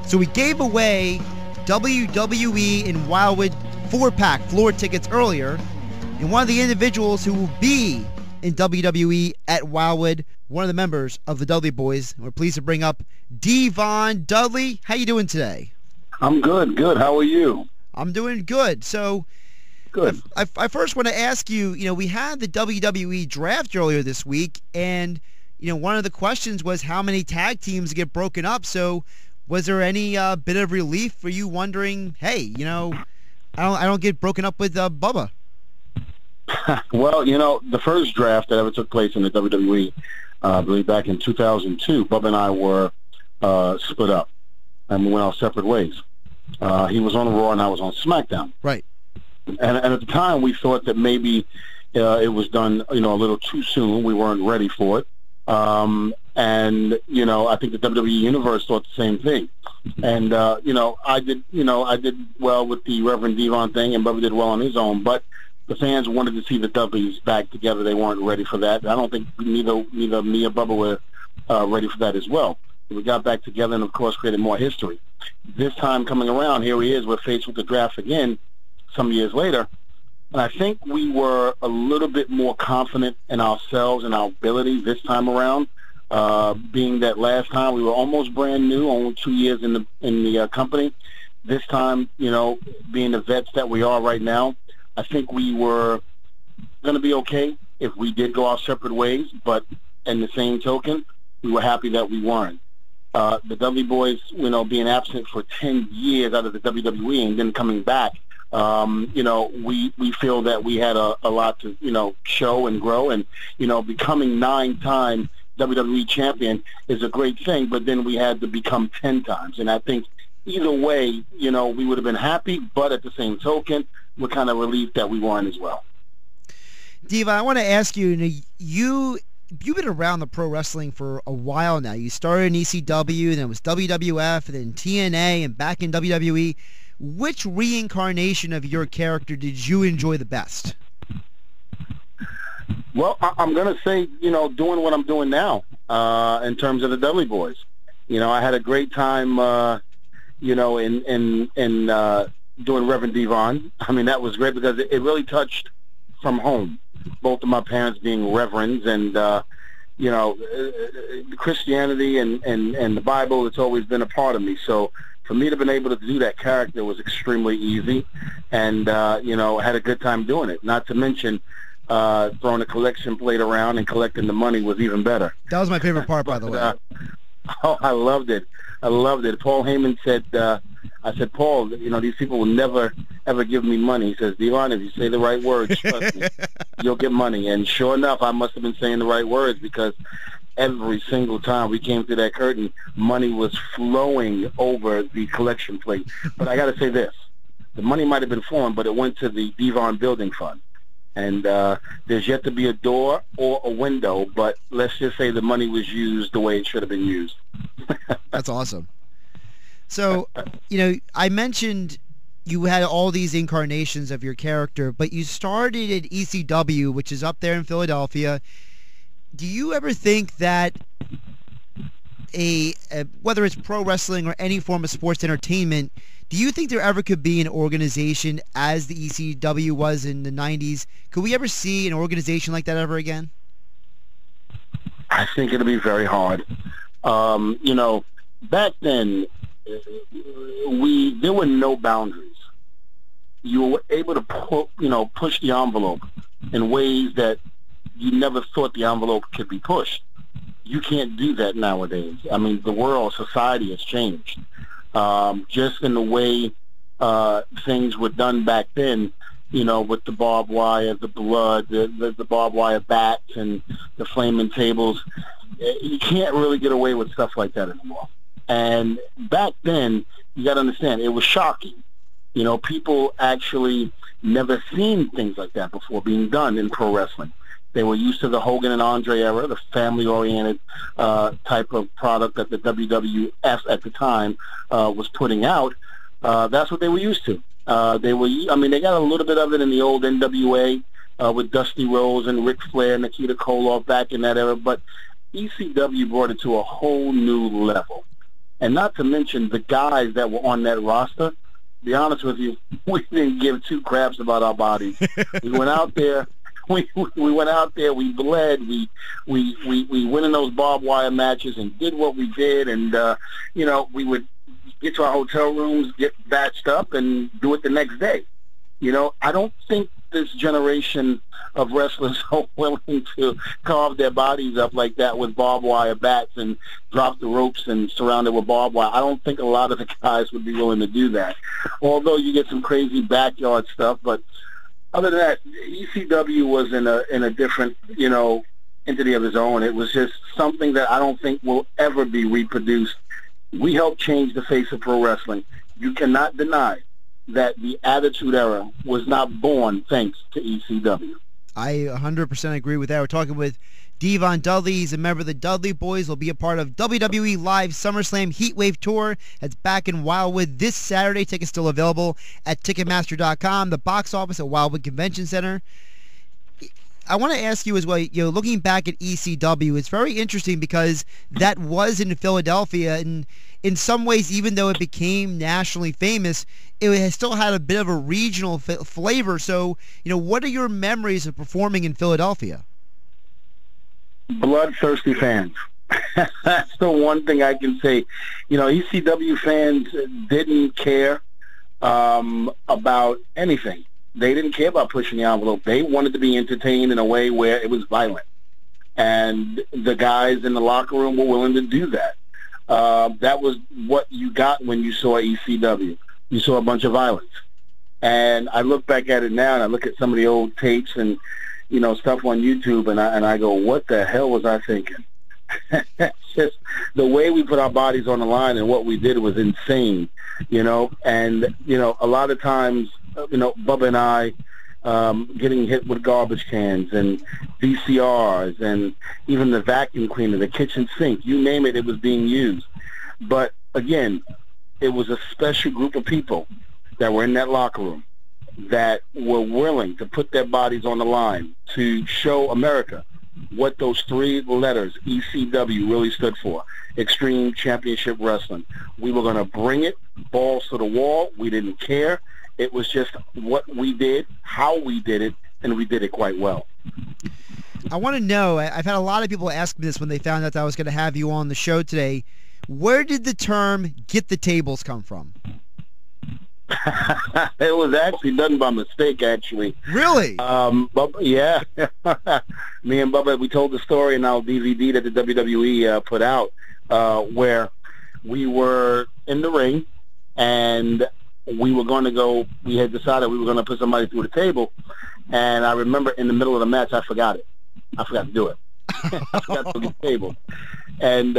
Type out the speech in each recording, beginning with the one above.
So we gave away WWE in Wildwood 4-pack floor tickets earlier, and one of the individuals who will be in WWE at Wildwood, one of the members of the Dudley Boyz. We're pleased to bring up Devon Dudley. How you doing today? I'm good. How are you? I'm doing good. So good. I first want to ask you, we had the WWE Draft earlier this week, and one of the questions was how many tag teams get broken up. So was there any bit of relief for you wondering, hey, I don't get broken up with Bubba? Well, the first draft that ever took place in the WWE, I believe back in 2002, Bubba and I were split up, and we went our separate ways. He was on Raw and I was on SmackDown. Right. And at the time, we thought that maybe it was done, a little too soon. We weren't ready for it. And I think the WWE Universe thought the same thing. And, I did well with the Reverend Devon thing, and Bubba did well on his own. But the fans wanted to see the Dudleys back together. They weren't ready for that. I don't think neither me or Bubba were ready for that as well. We got back together and, of course, created more history. This time coming around, here he is. We're faced with the draft again some years later. And I think we were a little bit more confident in ourselves and our ability this time around, being that last time we were almost brand new, only 2 years in the company. This time, being the vets that we are right now, I think we were going to be okay if we did go our separate ways, but in the same token, we were happy that we weren't. The Dudley Boyz, being absent for 10 years out of the WWE and then coming back, we feel that we had a lot to, show and grow, and, becoming 9-time WWE champion is a great thing, but then we had to become 10 times. And I think either way, we would have been happy, but at the same token, we're kind of relieved that we weren't as well. Diva, I want to ask you, you've been around the pro wrestling for a while now. You started in ECW, then it was WWF, and then TNA, and back in WWE. Which reincarnation of your character did you enjoy the best? Well, I'm going to say, doing what I'm doing now in terms of the Dudley Boyz. I had a great time, in doing Reverend Devon. I mean, that was great because it really touched from home. Both of my parents being reverends, and Christianity and the Bible, it's always been a part of me. So for me to have been able to do that character was extremely easy, and had a good time doing it. Not to mention throwing a collection plate around and collecting the money was even better. That was my favorite part, by the way. I loved it. Paul Heyman said, I said, Paul, these people will never, ever give me money. He says, Devon, if you say the right words, trust me, you'll get money. And sure enough, I must have been saying the right words, because every single time we came through that curtain, money was flowing over the collection plate. But I got to say this. The money might have been flowing, but it went to the Devon Building Fund. And there's yet to be a door or a window, but let's just say the money was used the way it should have been used. That's awesome. So, I mentioned you had all these incarnations of your character, but you started at ECW, which is up there in Philadelphia. Do you ever think that whether it's pro wrestling or any form of sports entertainment, do you think there ever could be an organization as the ECW was in the 90s? Could we ever see an organization like that ever again? I think it'll be very hard. Back then, there were no boundaries. You were able to push the envelope in ways that you never thought the envelope could be pushed. You can't do that nowadays. I mean, the world, society has changed. Just in the way things were done back then, with the barbed wire, the blood, the barbed wire bats, and the flaming tables. You can't really get away with stuff like that anymore. And back then, you got to understand, it was shocking. People actually never seen things like that before being done in pro wrestling. They were used to the Hogan and Andre era, the family-oriented type of product that the WWF at the time was putting out. That's what they were used to. They got a little bit of it in the old NWA with Dusty Rhodes and Ric Flair and Nikita Koloff back in that era, but ECW brought it to a whole new level. And not to mention the guys that were on that roster. To be honest with you, we didn't give two craps about our bodies. We went out there. We went out there. We bled. We went in those barbed wire matches and did what we did. And we would get to our hotel rooms, get batched up, and do it the next day. I don't think this generation of wrestlers are willing to carve their bodies up like that with barbed wire bats and drop the ropes and surround it with barbed wire. I don't think a lot of the guys would be willing to do that. Although you get some crazy backyard stuff, but other than that, ECW was in a different, entity of its own. It was just something that I don't think will ever be reproduced. We helped change the face of pro wrestling. You cannot deny that the Attitude Era was not born thanks to ECW. I 100% agree with that. We're talking with Devon Dudley. He's a member of the Dudley Boyz. Will be a part of WWE Live SummerSlam Heatwave Tour. That's back in Wildwood this Saturday. Tickets still available at Ticketmaster.com. The box office at Wildwood Convention Center. I want to ask you as well, looking back at ECW, it's very interesting because that was in Philadelphia, and in some ways, even though it became nationally famous, it has still had a bit of a regional flavor. So, what are your memories of performing in Philadelphia? Bloodthirsty fans. That's the one thing I can say. ECW fans didn't care about anything. They didn't care about pushing the envelope. They wanted to be entertained in a way where it was violent. And the guys in the locker room were willing to do that. That was what you got when you saw ECW. You saw a bunch of violence. And I look back at it now, and I look at some of the old tapes and, stuff on YouTube, and I go, what the hell was I thinking? It's just the way we put our bodies on the line and what we did was insane, And, a lot of times, Bubba and I getting hit with garbage cans and VCRs and even the vacuum cleaner, the kitchen sink, you name it, it was being used. But, again, it was a special group of people that were in that locker room that were willing to put their bodies on the line to show America what those three letters, ECW, really stood for. Extreme Championship Wrestling. We were going to bring it, balls to the wall. We didn't care. It was just what we did, how we did it, and we did it quite well. I want to know, I've had a lot of people ask me this when they found out that I was going to have you on the show today. Where did the term "get the tables" come from? It was actually done by mistake, actually. Really? Bubba, yeah. Me and Bubba, we told the story in our DVD that the WWE put out where we were in the ring and we were going to go, we had decided we were going to put somebody through the table, and I remember in the middle of the match I forgot it. I forgot to do it. I forgot to do the table. And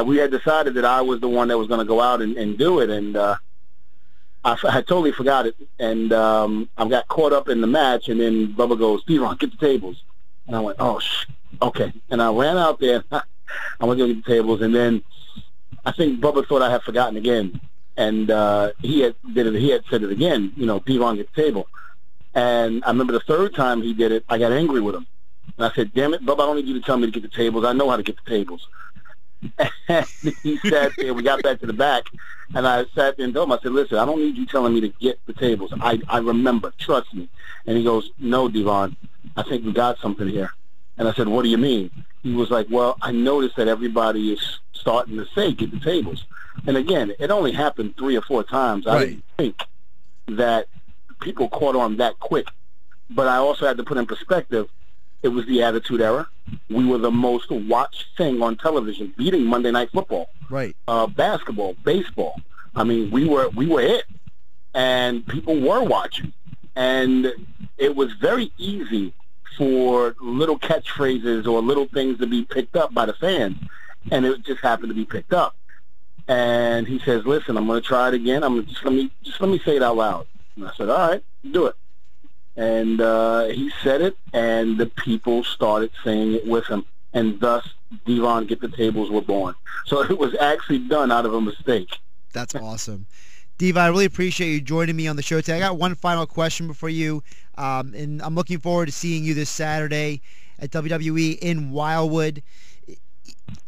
we had decided that I was the one that was going to go out and do it, and I totally forgot it, and I got caught up in the match, and then Bubba goes, "Steve-Ron, get the tables." And I went, "Oh, okay." And I ran out there. I went to get the tables, and then I think Bubba thought I had forgotten again, and he had said it again, "Steve-Ron, get the table." And I remember the third time he did it, I got angry with him. And I said, "Damn it, Bubba, I don't need you to tell me to get the tables. I know how to get the tables." And he sat there. We got back to the back, and I sat there and told him, I said, "Listen, I don't need you telling me to get the tables. I remember. Trust me." And he goes, "No, Devon, I think we got something here." And I said, "What do you mean?" He was like, "Well, I noticed that everybody is starting to say, get the tables." And again, it only happened 3 or 4 times. Right. I didn't think that people caught on that quick. But I also had to put in perspective, it was the Attitude Era. We were the most watched thing on television, beating Monday Night Football, right? Basketball, baseball. I mean, we were it, and people were watching. And it was very easy for little catchphrases or little things to be picked up by the fans, and it just happened to be picked up. And he says, "Listen, I'm going to try it again. Just let me say it out loud." And I said, "All right, do it." And he said it, and the people started saying it with him, and thus Devon, get the tables were born. So it was actually done out of a mistake. That's awesome. Devon, I really appreciate you joining me on the show today. I got one final question before you, and I'm looking forward to seeing you this Saturday at WWE in Wildwood.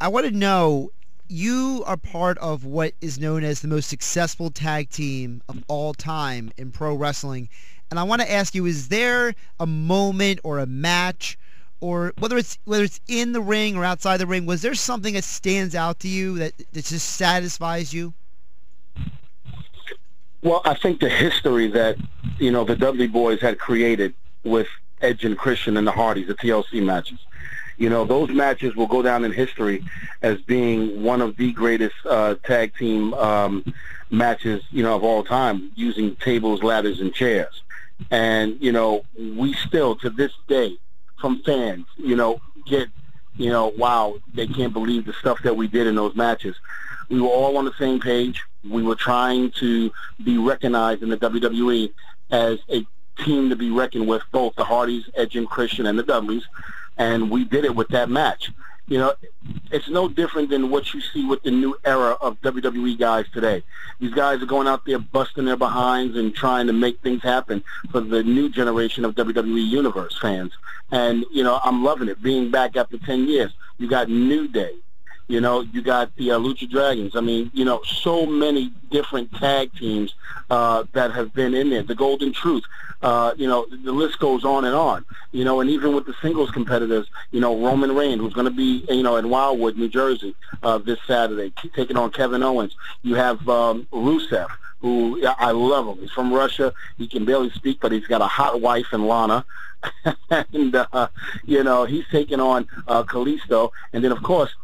I want to know, you are part of what is known as the most successful tag team of all time in pro wrestling. And I want to ask you, is there a moment or a match, or whether it's in the ring or outside the ring, was there something that stands out to you that just satisfies you? Well, I think the history that, the Dudley boys had created with Edge and Christian and the Hardys, the TLC matches. Those matches will go down in history as being one of the greatest tag team matches, of all time, using tables, ladders, and chairs. And, we still, to this day, from fans, get, wow, they can't believe the stuff that we did in those matches. We were all on the same page. We were trying to be recognized in the WWE as a team to be reckoned with, both the Hardys, Edge and Christian, and the Dudleys, and we did it with that match. It's no different than what you see with the new era of WWE guys today. These guys are going out there busting their behinds and trying to make things happen for the new generation of WWE Universe fans. And, I'm loving it. Being back after 10 years, you got New Day. You got the Lucha Dragons. I mean, so many different tag teams that have been in there. The Golden Truth. The list goes on. And even with the singles competitors, Roman Reigns, who's going to be, in Wildwood, New Jersey, this Saturday, taking on Kevin Owens. You have Rusev, who I love him. He's from Russia. He can barely speak, but he's got a hot wife in Lana. And, he's taking on Kalisto. And then, of course,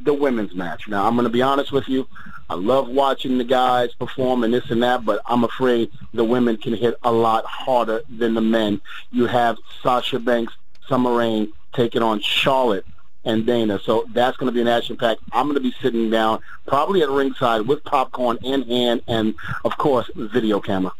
the women's match. Now, I'm going to be honest with you. I love watching the guys perform and this and that, but I'm afraid the women can hit a lot harder than the men. You have Sasha Banks, Summer Rain taking on Charlotte and Dana. So that's going to be an action-packed. I'm going to be sitting down, probably at ringside with popcorn in hand and, of course, video camera.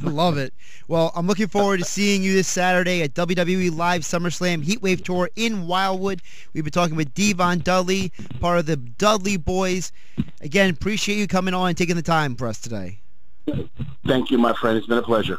Love it. Well, I'm looking forward to seeing you this Saturday at WWE Live SummerSlam Heatwave Tour in Wildwood. We've been talking with Devon Dudley, part of the Dudley Boys. Again, appreciate you coming on and taking the time for us today. Thank you, my friend. It's been a pleasure.